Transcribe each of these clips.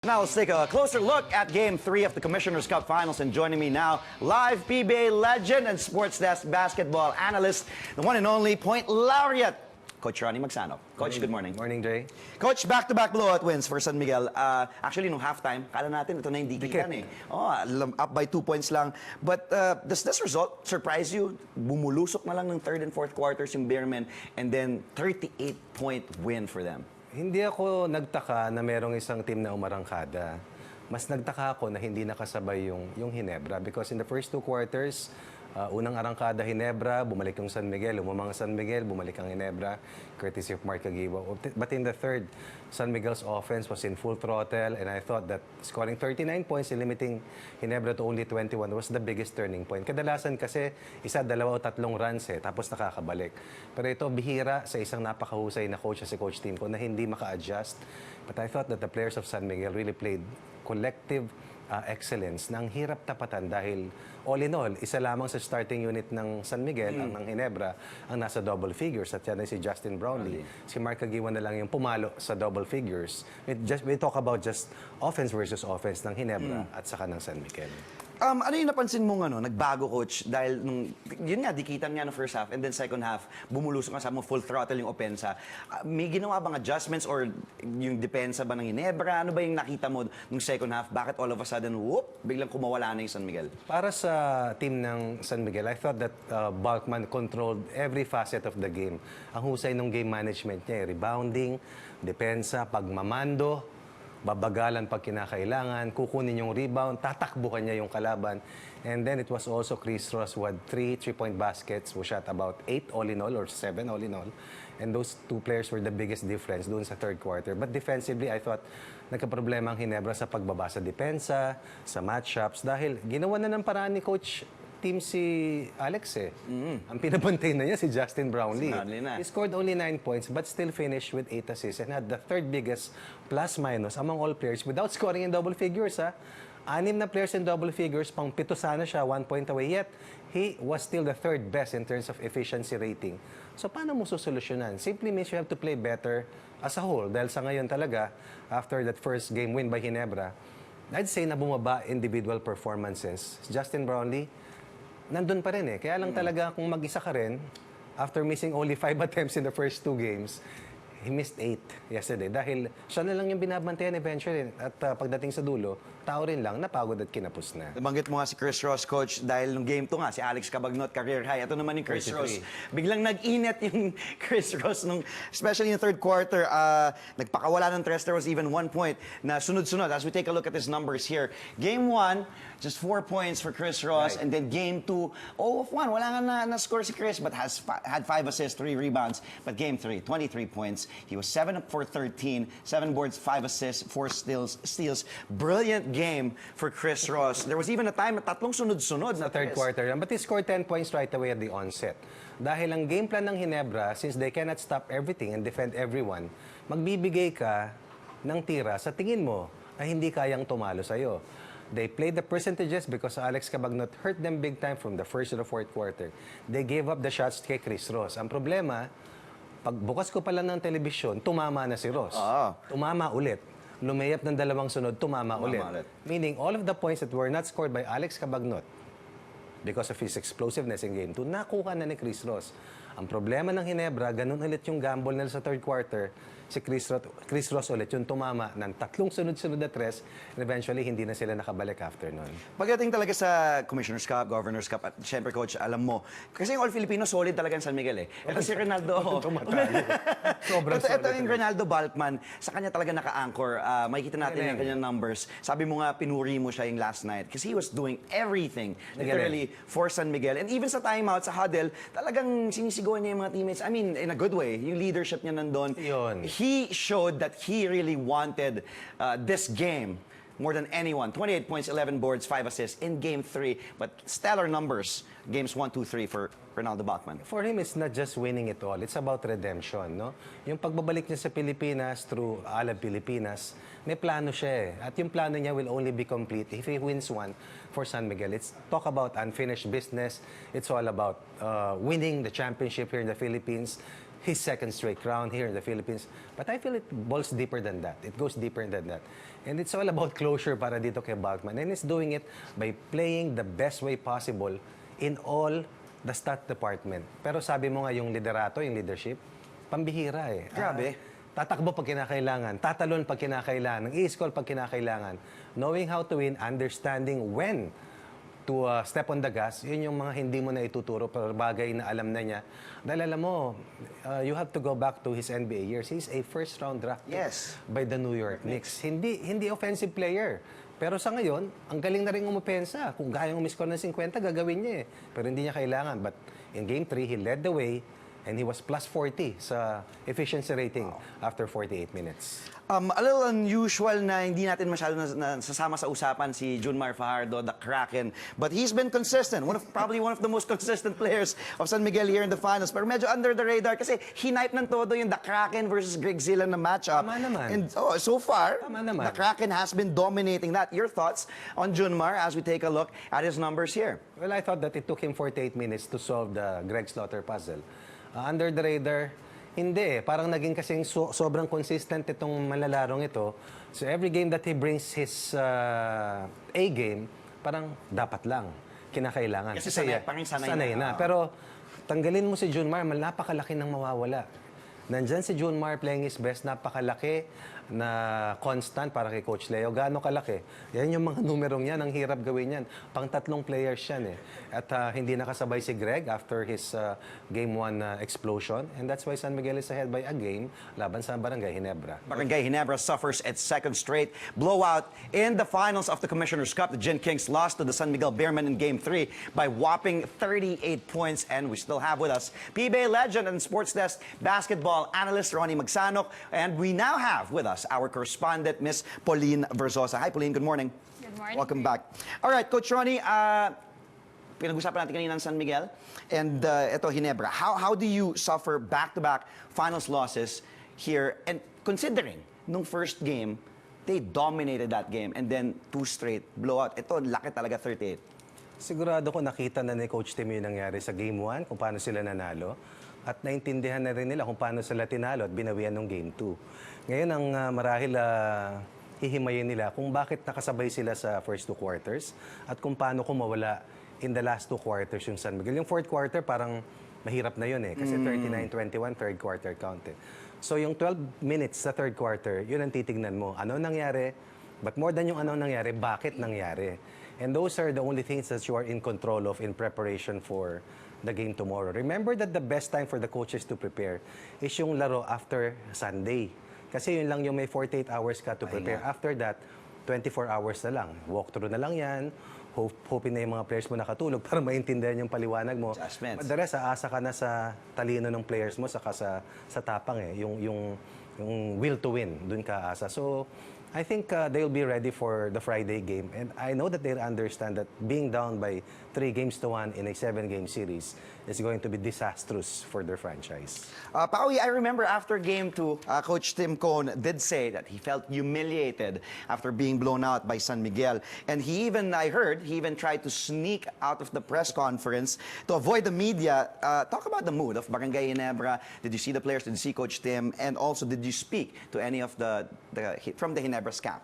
Now let's take a closer look at Game 3 of the Commissioner's Cup Finals, and joining me now, live PBA legend and Sports Desk basketball analyst, the one and only point laureate, Coach Ronnie Magsanoc. Coach, good morning. Morning, Jay. Coach, back-to-back blowout wins for San Miguel. Actually, nung halftime, kala natin ito na yung dikitan eh. Oh, up by 2 points lang. But does this result surprise you? Bumulusok na lang ng third and fourth quarters yung Beermen, and then 38-point win for them. Hindi ako nagtaka na merong isang team na umarangkada. Mas nagtaka ako na hindi nakasabay yung Ginebra because in the first two quarters, unang arangkada Ginebra, bumalik yung San Miguel, umamang San Miguel, bumalik ang Ginebra, courtesy of Magsanoc. But in the third, San Miguel's offense was in full throttle, and I thought that scoring 39 points and limiting Ginebra to only 21 was the biggest turning point. Kadalasan kasi isa, dalawa o tatlong runs tapos nakakabalik. Pero ito, bihira sa isang napakahusay na coach si Coach Timpo na hindi maka-adjust. But I thought that the players of San Miguel really played collective excellence na ang hirap tapatan dahil all in all, isa lamang sa starting unit ng San Miguel, ang ng Ginebra, ang nasa double figures. At yan ay si Justin Brownlee. Si Mark Caguiwan na lang yung pumalo sa double figures. We talk about just offense versus offense ng Ginebra at saka ng San Miguel. Ano yung napansin mong nagbago, Coach? Dahil nung, yun nga, dikitan nga no first half, and then second half, bumulusok nga sa mo full throttle yung opensa. May ginawa bang adjustments or yung depensa ba ng Ginebra? Ano ba yung nakita mo nung second half? Bakit all of a sudden, whoop, biglang kumawala na yung San Miguel? Para sa team ng San Miguel, I thought that Balkman controlled every facet of the game. Ang husay ng game management niya, rebounding, depensa, pagmamando, babagalan pag kinakailangan, kukunin yung rebound, tatakbuhan niya yung kalaban. And then it was also Chris Ross who had 3 3-point baskets, who shot about 8 all in all or 7 all in all. And those two players were the biggest difference doon sa third quarter. But defensively, I thought nagkaproblema ang Ginebra sa pagbaba sa depensa, sa matchups, dahil ginawa na ng paraan ni Coach team si Alex Ang pinabantay na niya si Justin Brownlee. He scored only 9 points but still finished with 8 assists and had the third biggest plus-minus among all players without scoring in double figures. 6 na players in double figures, pang 7 sana siya, 1 point away. Yet, he was still the third best in terms of efficiency rating. So, paano mo susolusyonan? Simply means you have to play better as a whole. Dahil sa ngayon talaga, after that first game win by Ginebra, I'd say na bumaba individual performances. Justin Brownlee, nandun pa rin Kaya lang talaga kung mag-isa ka rin, after missing only 5 attempts in the first 2 games, he missed 8 yesterday dahil siya na lang yung binabantayan eventually. At pagdating sa dulo, tao rin lang, napagod at kinapos na. Nabanggit mo nga si Chris Ross, Coach, dahil nung game 2 nga, si Alex Cabagnot, career high. Ito naman yung Chris 33. Ross. Biglang nag-init yung Chris Ross, especially in the third quarter. Nagpakawala ng tres. There was even 1 point na sunod-sunod. As we take a look at his numbers here. Game 1, just 4 points for Chris Ross. Right. And then game 2, 0 of 1. Wala nga na-score si Chris, but had 5 assists, 3 rebounds. But game 3, 23 points. He was 7 up for 13, 7 boards, 5 assists, 4 steals. Brilliant game for Chris Ross. There was even a time na tatlong sunod-sunod sa third quarter. But he scored 10 points right away at the onset. Dahil ang game plan ng Ginebra, since they cannot stop everything and defend everyone, magbibigay ka ng tira sa tingin mo na hindi kayang tumalo sa'yo. They played the percentages because Alex Cabagnot hurt them big time from the first to the fourth quarter. They gave up the shots kay Chris Ross. Ang problema, pagbukas ko pala ng telebisyon, tumama na si Ross. Tumama ulit. Lumayap ng 2 sunod, tumama ulit. Meaning, all of the points that were not scored by Alex Cabagnot because of his explosiveness in game 2, nakuha na ni Chris Ross. Ang problema ng Ginebra, ganun ulit yung gamble nila sa third quarter. Si Chris Ross ulit yung tumama ng 3 sunod-sunod na tres, and eventually hindi na sila nakabalik after nun. Pagdating talaga sa Commissioner's Cup, Governor's Cup, at syempre, Coach, alam mo, kasi yung All-Filipino, solid talaga ang San Miguel Ito si Ronaldo. Sobrang solid. Ito yung Ronaldo Balkman, sa kanya talaga naka-anchor. Makikita natin yung kanyang numbers. Sabi mo nga, pinuri mo siya yung last night kasi he was doing everything, literally, for San Miguel. And even sa timeout, sa huddle, talagang sinisigawan niya yung mga teammates. I mean, in a good way. Yung leadership niya nandun. He showed that he really wanted this game more than anyone. 28 points, 11 boards, 5 assists in Game 3. But stellar numbers, Games 1, 2, 3 for Ronaldo Balkman. For him, it's not just winning it all. It's about redemption, no? Yung pagbabalik niya sa Pilipinas through Alab Pilipinas, may plano siya At yung plano niya will only be complete if he wins one for San Miguel. It's talk about unfinished business. It's all about winning the championship here in the Philippines. his second straight crown here in the Philippines. But I feel it balls deeper than that. It goes deeper than that. And it's all about closure para dito kay Balkman. And he's doing it by playing the best way possible in all the stat department. Pero sabi mo nga yung liderato, yung leadership, pambihira eh. Grabe. Tatakbo pag kinakailangan, tatalon pag kinakailangan, i-score pag kinakailangan. Knowing how to win, understanding when to step on the gas, yun yung mga hindi mo na ituturo pero bagay na alam na niya. Dahil alam mo, you have to go back to his NBA years. He's a first-round draft pick by the New York Knicks. Hindi offensive player. Pero sa ngayon, ang galing na rin umupensa. Kung kayang umiscore ng 50, gagawin niya eh. Pero hindi niya kailangan. But in Game 3, he led the way and he was plus 40 sa efficiency rating after 48 minutes. A little unusual na hindi natin masyado nasasama sa usapan si Junmar Fajardo, the Kraken. But he's been consistent. Probably one of the most consistent players of San Miguel here in the finals. Pero medyo under the radar kasi hinipe ng todo yung the Kraken versus Greg Zilla na matchup. Tama naman. And so far, Tama naman. the Kraken has been dominating that. Your thoughts on Junmar as we take a look at his numbers here? Well, I thought that it took him 48 minutes to solve the Greg Slaughter puzzle. Under the radar, hindi. Parang naging kasing sobrang consistent itong malalarong ito. So every game that he brings his A game, parang dapat lang. Kinakailangan. Kasi sanay na. Pero tanggalin mo si Junmar, napakalaki ng mawawala. Nandyan si Junmar playing his best, napakalaki na constant para kay Coach Leo. Gaano kalaki? Yan yung mga numerong yan, ang hirap gawin yan. Pang-tatlong players yan eh. At hindi nakasabay si Greg after his Game 1 explosion. And that's why San Miguel is ahead by a game laban sa Barangay Ginebra. Barangay Ginebra suffers its second straight blowout in the finals of the Commissioner's Cup. The Gin Kings lost to the San Miguel Beermen in Game 3 by whopping 38 points. And we still have with us PBA legend and sports desk basketball analyst Ronnie Magsanoc. And we now have with us our correspondent, Miss Pauline Verzosa. Hi, Pauline. Good morning. Good morning. Welcome back. All right, Coach Ronnie, pinag-usapan natin kanina ng San Miguel and ito, Ginebra. How do you suffer back-to-back finals losses here? And considering nung first game, they dominated that game and then 2 straight blowout. Ito, laki talaga, 38. Sigurado ko nakita na ni Coach Tim yung nangyari sa Game 1, kung paano sila nanalo. At naintindihan na rin nila kung paano sila tinalo at binawian ng Game 2. Ngayon, ang marahil hihimayin nila kung bakit nakasabay sila sa first 2 quarters at kung paano kumawala in the last 2 quarters yung San Miguel. Yung fourth quarter, parang mahirap na yun eh. Kasi 39-21, third quarter counted. So yung 12 minutes sa third quarter, yun ang titignan mo. Ano nangyari? But more than yung ano nangyari, bakit nangyari? And those are the only things that you are in control of in preparation for the game tomorrow. Remember that the best time for the coaches to prepare is yung laro after Sunday. Kasi yun lang yung may 48 hours ka to prepare. After that, 24 hours na lang. Walkthrough na lang yan. Hoping na yung mga players mo nakatulog para maintindihan yung paliwanag mo. Madalas, aasa ka na sa talino ng players mo saka sa tapang eh. Yung will to win, dun ka aasa. So, I think they'll be ready for the Friday game. And I know that they understand that being down by 3-1 in a 7-game series is going to be disastrous for their franchise. Pauwi, I remember after Game 2, Coach Tim Cone did say that he felt humiliated after being blown out by San Miguel. And I heard, he even tried to sneak out of the press conference to avoid the media. Talk about the mood of Barangay Ginebra. Did you see the players? Did you see Coach Tim? And also, did you speak to any of from the Ginebra camp?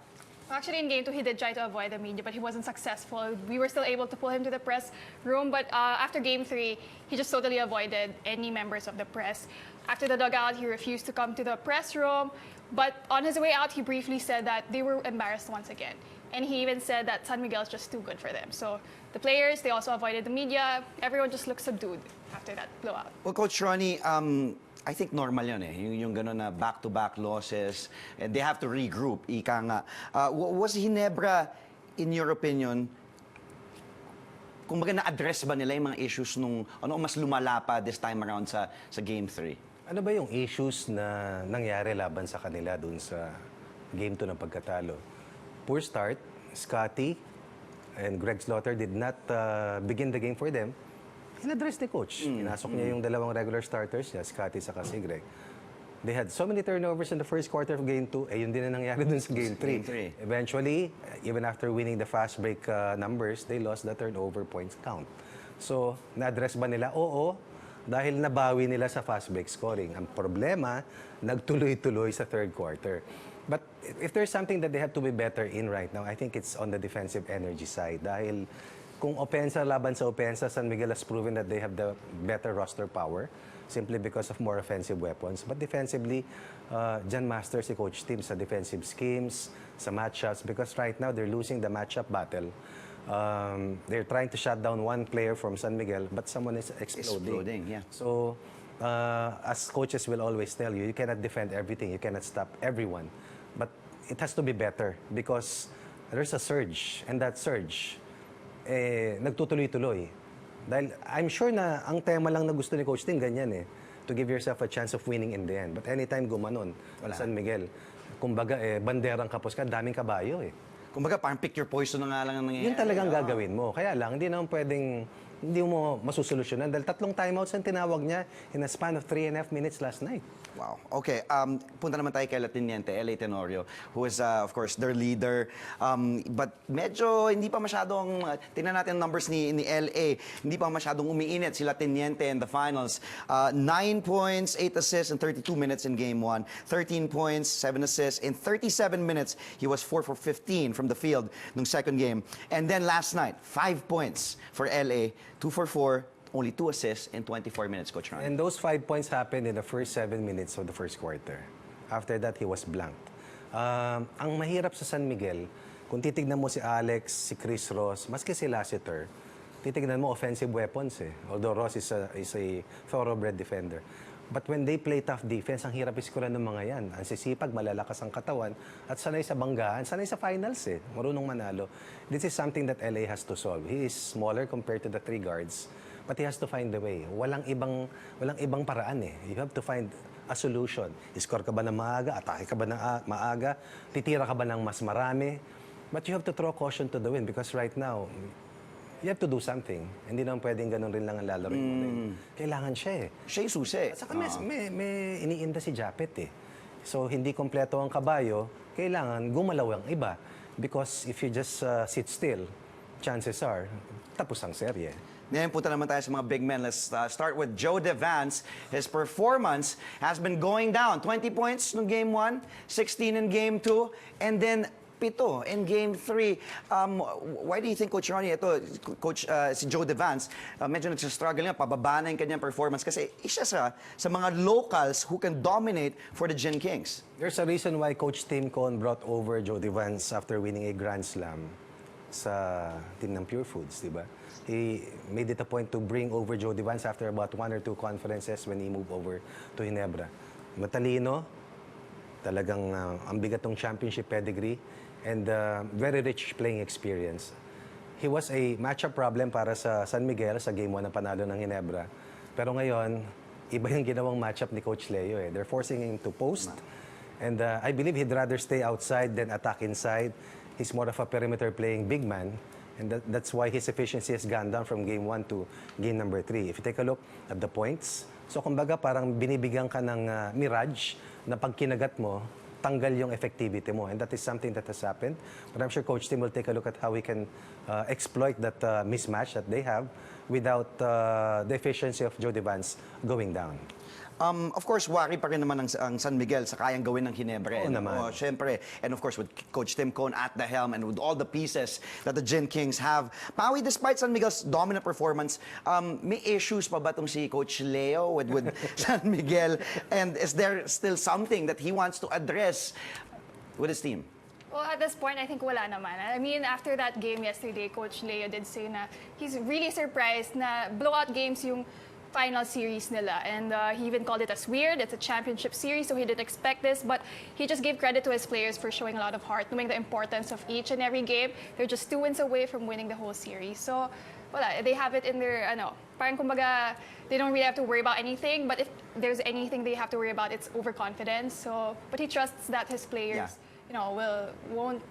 Actually, in Game 2, he did try to avoid the media, but he wasn't successful. We were still able to pull him to the press room, but after Game 3, he just totally avoided any members of the press. After the dugout, he refused to come to the press room, but on his way out, he briefly said that they were embarrassed once again. And he even said that San Miguel is just too good for them. So the players, they also avoided the media. Everyone just looked subdued after that blowout. Well, Coach Ronnie, I think normal yun eh. Yung gano'n na back-to-back losses. And they have to regroup, ika nga. Was Ginebra, in your opinion, kung baga na-address ba nila yung mga issues nung mas lumala pa this time around sa Game 3? Ano ba yung issues na nangyari laban sa kanila dun sa Game 2 ng pagkatalo? Poor start. Scotty and Greg Slaughter did not begin the game for them. In-address ni Coach. Inasok niya yung dalawang regular starters niya, Scotty saka si Greg. They had so many turnovers in the first quarter of Game 2, yun din na nangyari dun sa Game 3. Eventually, even after winning the fast break numbers, they lost the turnover points count. So, na-address ba nila? Oo. dahil nabawi nila sa fast break scoring. Ang problema, nagtuloy-tuloy sa third quarter. But if there's something that they have to be better in right now, I think it's on the defensive energy side. Dahil kung opensa laban sa opensa, San Miguel has proven that they have the better roster power simply because of more offensive weapons. But defensively, dyan master si Coach Tim sa defensive schemes, sa matchups, because right now they're losing the matchup battle. They're trying to shut down one player from San Miguel, but someone is exploding. Yeah. So, as coaches will always tell you, you cannot defend everything, you cannot stop everyone. But it has to be better because there's a surge, and that surge, nagtutuloy-tuloy. Dahil I'm sure na ang tema lang na gusto ni Coach Tim, ganyan to give yourself a chance of winning in the end. But anytime gumanon, San Miguel, kumbaga, banderang kapos ka, daming kabayo Kumbaga, parang pick your poison na nga lang ang nangyayari. Yun talagang gagawin mo. Kaya lang, hindi naman pwedeng, hindi mo masusolusyonan dahil 3 timeouts ang tinawag niya in a span of 3.5 minutes last night. Wow. Okay. Punta naman tayo kay Latiniente, LA Tenorio, who is, of course, their leader. But medyo hindi pa masyadong, tingnan natin ang numbers ni LA, hindi pa masyadong umiinit si Latiniente in the finals. 9 points, 8 assists in 32 minutes in Game 1. 13 points, 7 assists. In 37 minutes, he was 4 for 15 from the field nung second game. And then last night, 5 points for LA, 2 for 4, only 2 assists in 24 minutes, Coach Ronnie. And those 5 points happened in the first 7 minutes of the first quarter. After that, he was blanked. Ang mahirap sa San Miguel, kung titignan mo si Alex, si Chris Ross, maski si Lassiter, titignan mo offensive weapons Although Ross is a thoroughbred defender. But when they play tough defense, ang hirap iskuran ng mga yan. Ang sisipag, malalakas ang katawan, at sanay sa banggaan, sanay sa finals marunong manalo. This is something that LA has to solve. He is smaller compared to the 3 guards. But he has to find the way. Walang ibang paraan You have to find a solution. Score ka ba ng maaga? Atake ka ba ng maaga? Titira ka ba ng mas marami? But you have to throw caution to the wind because right now, you have to do something. Hindi naman pwedeng ganun rin lang ang lalaroin mo Kailangan siya Siya yung susi. At saka may iniinda si Japet So, hindi kompleto ang kabayo, kailangan gumalaw ang iba. Because if you just sit still, chances are, tapos ang serye. Ngayon punta naman tayo sa mga big men. Let's start with Joe Devance. His performance has been going down. 20 points no Game 1, 16 in Game 2, and then 7 in Game 3. Why do you think, Coach Ronnie, Coach si Joe Devance, medyo nagsastruggle nga, pababa na yung kanyang performance kasi isa sa mga locals who can dominate for the Gin Kings. There's a reason why Coach Tim Cohn brought over Joe Devance after winning a Grand Slam sa team ng Pure Foods, di ba? He made it a point to bring over Joe Devance after about 1 or 2 conferences when he moved over to Ginebra. Matalino, talagang ang bigat ng championship pedigree, and very rich playing experience. He was a matchup problem para sa San Miguel sa Game 1 na panalo ng Ginebra. Pero ngayon, iba yung ginawang matchup ni Coach Leo. They're forcing him to post. And I believe he'd rather stay outside than attack inside. He's more of a perimeter playing big man. And that's why his efficiency has gone down from Game 1 to Game number 3. If you take a look at the points, so kumbaga parang binibigyan ka ng mirage na pag kinagat mo, tanggal yung effectivity mo. And that is something that has happened. But I'm sure Coach Tim will take a look at how we can exploit that mismatch that they have without the efficiency of Joe Devance going down. Of course, worry pa rin naman ang San Miguel sa kayang gawin ng Ginebra. Oo naman. Syempre, and of course, with Coach Tim Cohn at the helm and with all the pieces that the Gin Kings have. Pawi, despite San Miguel's dominant performance, may issues pa ba itong si Coach Leo with San Miguel? And is there still something that he wants to address with his team? Well, at this point, I think wala naman. I mean, after that game yesterday, Coach Leo did say na he's really surprised na blowout games yung final series nila. And he even called it as weird. It's a championship series, so he didn't expect this. But he just gave credit to his players for showing a lot of heart, knowing the importance of each and every game. They're just 2 wins away from winning the whole series. So, wala, they have it in their, parang kumbaga, they don't really have to worry about anything. But if there's anything they have to worry about, it's overconfidence. So, but he trusts that his players, won't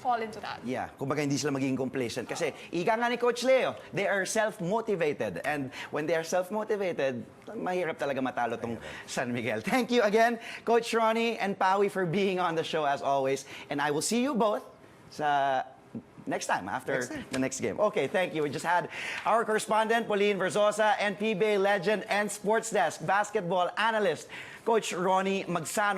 fall into that. Yeah, kumbaga hindi sila magiging complacent. Kasi ika nga ni Coach Leo, they are self-motivated. And when they are self-motivated, mahirap talaga matalo tong San Miguel. Thank you again, Coach Ronnie and Pawi, for being on the show as always. And I will see you both sa next time after the next game. Okay, thank you. We just had our correspondent, Pauline Verzosa, and PBA legend and sports desk basketball analyst, Coach Ronnie Magsanoc.